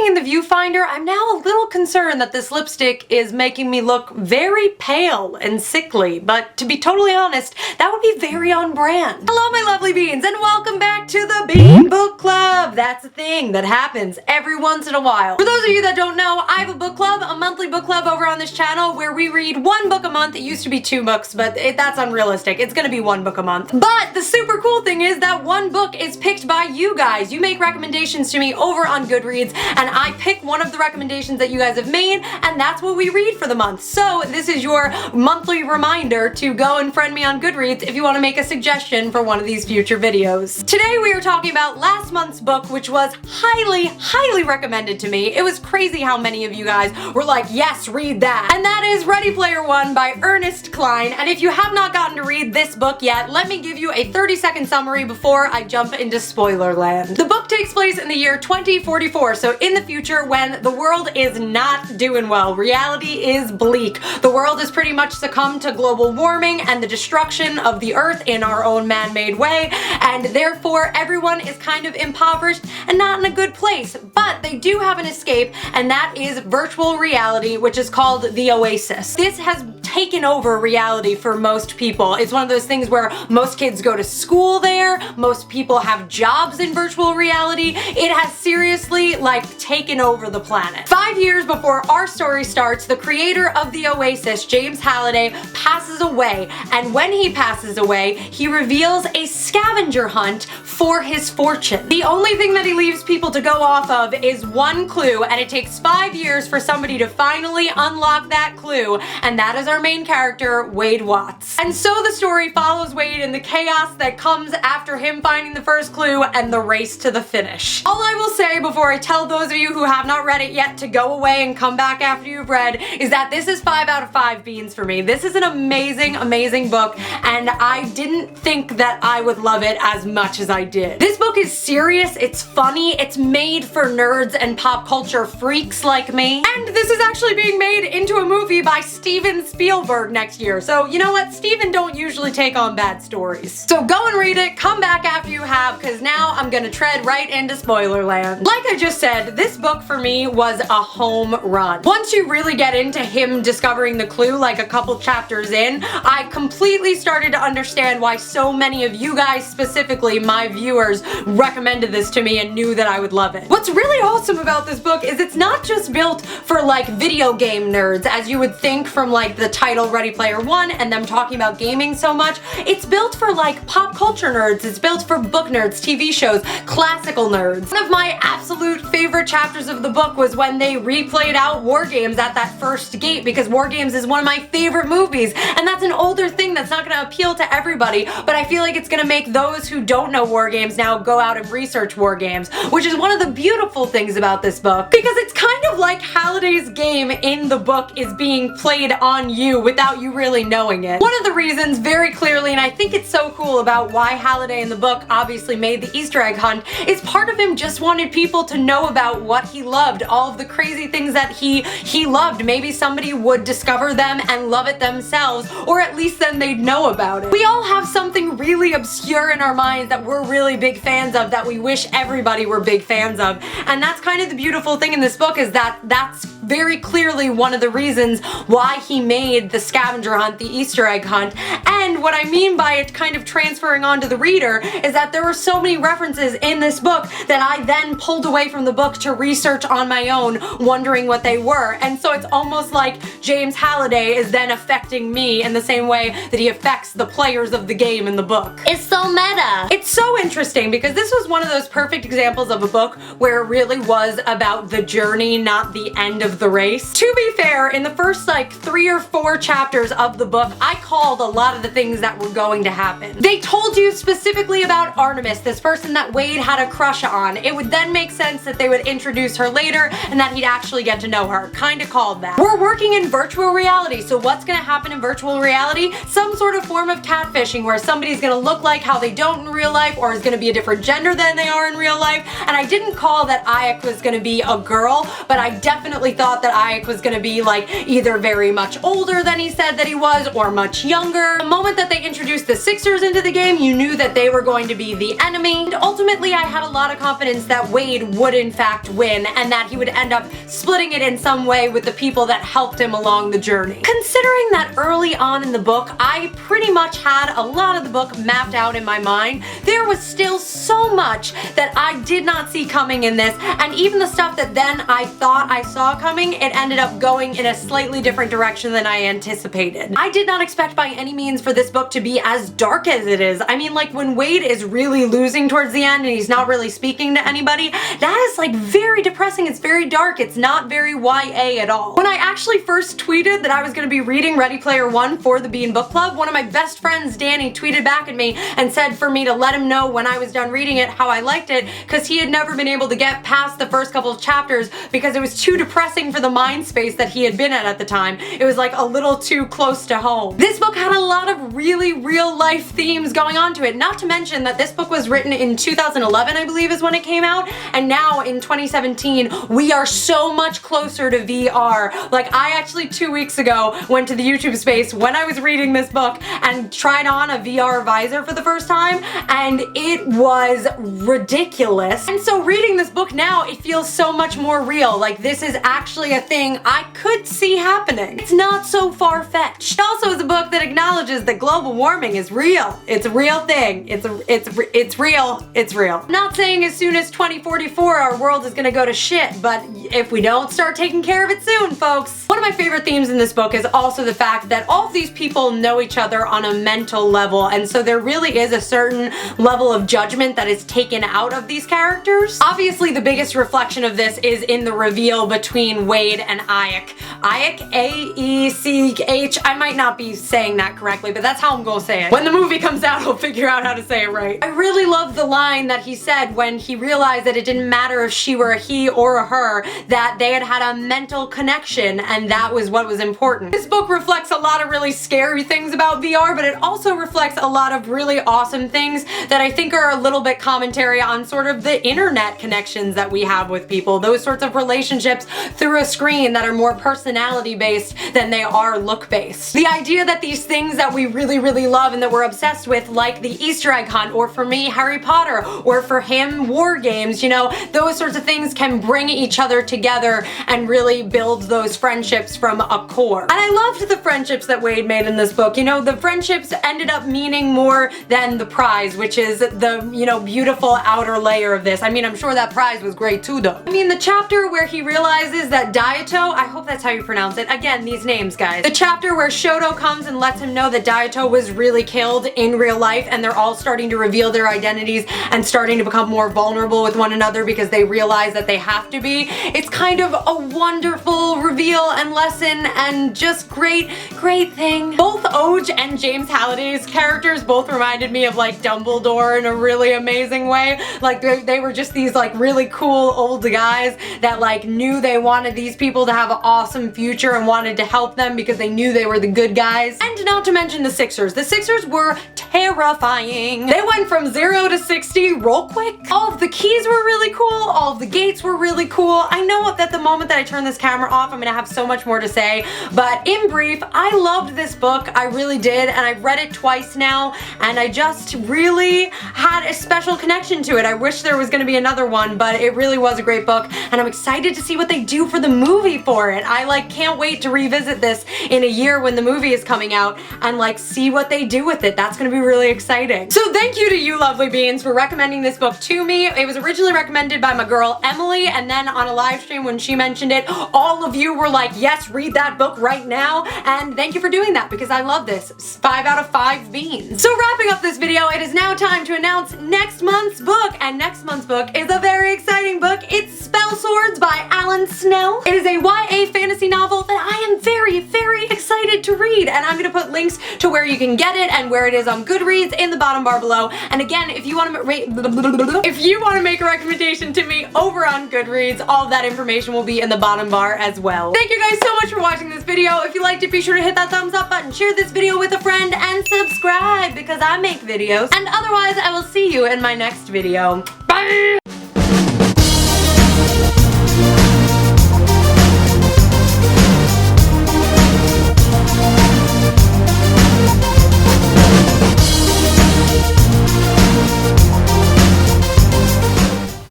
looking in the viewfinder, I'm now a little concerned that this lipstick is making me look very pale and sickly, but to be totally honest, that would be very on brand. Hello my lovely beans, and welcome back to the Bean Book Club! That's a thing that happens every once in a while. For those of you that don't know, I have a book club, a monthly book club over on this channel where we read one book a month. It used to be 2 books, but that's unrealistic. It's gonna be 1 book a month. But the super cool thing is that one book is picked by you guys. You make recommendations to me over on Goodreads, and I pick one of the recommendations that you guys have made, and that's what we read for the month. So this is your monthly reminder to go and friend me on Goodreads if you want to make a suggestion for one of these future videos. Today we are talking about last month's book, which was highly recommended to me. It was crazy how many of you guys were like, yes, read that. And that is Ready Player One by Ernest, Cline. And if you have not gotten to read this book yet, let me give you a 30-second summary before I jump into spoiler land. The book takes place in the year 2044, so in the future when the world is not doing well. Reality is bleak. The world has pretty much succumbed to global warming and the destruction of the earth in our own man-made way, and therefore everyone is kind of impoverished and not in a good place. But they do have an escape, and that is virtual reality, which is called the Oasis. This has taken over reality for most people. It's one of those things where most kids go to school there, most people have jobs in virtual reality. It has seriously, like, taken over the planet. 5 years before our story starts, the creator of the Oasis, James Halliday, passes away, and when he passes away, he reveals a scavenger hunt for his fortune. The only thing that he leaves people to go off of is one clue, and it takes 5 years for somebody to finally unlock that clue, and that is our main character, Wade Watts. And so the story follows Wade in the chaos that comes after him finding the first clue and the race to the finish. All I will say before I tell those of you who have not read it yet to go away and come back after you've read is that this is 5 out of 5 beans for me. This is an amazing book, and I didn't think that I would love it as much as I did. This book is serious, it's funny, it's made for nerds and pop culture freaks like me, and this is actually being made into a movie by Steven Spielberg next year. So you know what? Steven don't usually take on bad stories. So go and read it, come back after you have, because now I'm gonna tread right into spoiler land. Like I just said, this book for me was a home run. Once you really get into him discovering the clue, like a couple chapters in, I completely started to understand why so many of you guys, specifically my viewers, recommended this to me and knew that I would love it. What's really awesome about this book is it's not just built for like video game nerds, as you would think from like the title Ready Player One and them talking about gaming so much. It's built for like pop culture nerds, it's built for book nerds, TV shows, classical nerds. One of my absolute favorite chapters of the book was when they replayed out War Games at that first gate, because War Games is one of my favorite movies, and that's an older thing that's not gonna appeal to everybody, but I feel like it's gonna make those who don't know War Games now go out and research War Games, which is one of the beautiful things about this book, because it's kind of like Halliday's game in the book is being played on you without you really knowing it. One of the reasons very clearly, and I think it's so cool about why Halliday in the book obviously made the Easter egg hunt, is part of him just wanted people to know about what he loved, all of the crazy things that he loved. Maybe somebody would discover them and love it themselves, or at least then they'd know about it. We all have something really obscure in our minds that we're really big fans of, that we wish everybody were big fans of, and that's kind of the beautiful thing in this book, is that that's very clearly one of the reasons why he made the scavenger hunt, the Easter egg hunt. And what I mean by it kind of transferring onto the reader is that there were so many references in this book that I then pulled away from the book to research on my own, wondering what they were. And so it's almost like James Halliday is then affecting me in the same way that he affects the players of the game in the book. It's so meta. It's so interesting because this was one of those perfect examples of a book where it really was about the journey, not the end of the race. To be fair, in the first like 3 or 4 chapters of the book, I called a lot of the things that were going to happen. They told you specifically about Artemis, this person that Wade had a crush on. It would then make sense that they would introduce her later and that he'd actually get to know her. Kinda called that. We're working in virtual reality, so what's gonna happen in virtual reality? Some sort of form of catfishing where somebody's gonna look like how they don't in real life, or is gonna be a different gender than they are in real life. And I didn't call that Ayek was gonna be a girl, but I definitely thought thought that Ike was gonna be like either very much older than he said that he was or much younger. The moment that they introduced the Sixers into the game, you knew that they were going to be the enemy. And ultimately, I had a lot of confidence that Wade would in fact win and that he would end up splitting it in some way with the people that helped him along the journey. Considering that early on in the book, I pretty much had a lot of the book mapped out in my mind, there was still so much that I did not see coming in this, and even the stuff that then I thought I saw coming, it ended up going in a slightly different direction than I anticipated. I did not expect by any means for this book to be as dark as it is. I mean, like when Wade is really losing towards the end and he's not really speaking to anybody, that is like very depressing. It's very dark. It's not very YA at all. When I actually first tweeted that I was going to be reading Ready Player One for the Bean Book Club, one of my best friends, Danny, tweeted back at me and said for me to let him know when I was done reading it how I liked it, because he had never been able to get past the first couple of chapters because it was too depressing for the mind space that he had been at the time. It was like a little too close to home. This book had a lot of really real life themes going on to it, not to mention that this book was written in 2011, I believe is when it came out, and now in 2017 we are so much closer to VR. Like, I actually 2 weeks ago went to the YouTube space when I was reading this book and tried on a VR visor for the first time, and it was ridiculous. And so reading this book now, it feels so much more real. Like, this is actually a thing I could see happening. It's not so far-fetched. It also is a book that acknowledges that global warming is real. It's a real thing. It's real. It's real. I'm not saying as soon as 2044 our world is gonna go to shit, but if we don't start taking care of it soon, folks. One of my favorite themes in this book is also the fact that all of these people know each other on a mental level, and so there really is a certain level of judgment that is taken out of these characters. Obviously, the biggest reflection of this is in the reveal between Wade and Ike. Ike, A-E-C-H. I might not be saying that correctly, but that's how I'm gonna say it. When the movie comes out, I'll figure out how to say it right. I really love the line that he said when he realized that it didn't matter if she were a he or a her, that they had had a mental connection, and that was what was important. This book reflects a lot of really scary things about VR, but it also reflects a lot of really awesome things that I think are a little bit commentary on sort of the internet connections that we have with people, those sorts of relationships through a screen that are more personality based than they are look based. The idea that these things that we really, really love and that we're obsessed with, like the Easter egg hunt, or for me, Harry Potter, or for him, war games, you know, those sorts of things can bring each other together and really build those friendships from a core. And I loved the friendships that Wade made in this book. You know, the friendships ended up meaning more than the prize, which is the, you know, beautiful outer layer of this. I mean, I'm sure that prize was great too, though. I mean, the chapter where he realizes that Daito, I hope that's how you pronounce it. Again, these names, guys. The chapter where Shoto comes and lets him know that Daito was really killed in real life, and they're all starting to reveal their identities and starting to become more vulnerable with one another because they realize that they have to be. It's kind of a wonderful reveal and lesson and just great thing. Both Oj and James Halliday's characters both reminded me of like Dumbledore in a really amazing way. Like they were just these like really cool old guys that like knew they wanted these people to have an awesome future and wanted to help them because they knew they were the good guys. And not to mention the Sixers. The Sixers were terrifying. They went from 0 to 60 real quick. All of the keys were really cool. All of the gates were really cool. I know that the moment that I turn this camera off, I'm gonna have so much more to say, but in brief, I loved this book. I really did, and I've read it twice now, and I just really had a special connection to it. I wish there was gonna be another one, but it really was a great book, and I'm excited to see what they do for the movie for it. I like can't wait to revisit this in a year when the movie is coming out and like see what they do with it. That's gonna be really exciting. So thank you to you lovely beans for recommending this book to me. It was originally recommended by my girl Emily, and then on a live stream when she mentioned it, all of you were like, yes, read that book right now, and thank you for doing that because I love this. 5 out of 5 beans. So wrapping up this video, it is now time to announce next month's book, and next month's book is a very exciting book. It's Spellswords by Snell. It is a YA fantasy novel that I am very, very excited to read, and I'm gonna put links to where you can get it and where it is on Goodreads in the bottom bar below. And again, if you want to make a recommendation to me over on Goodreads, all of that information will be in the bottom bar as well. Thank you guys so much for watching this video. If you liked it, be sure to hit that thumbs up button, share this video with a friend, and subscribe because I make videos. And otherwise, I will see you in my next video. Bye!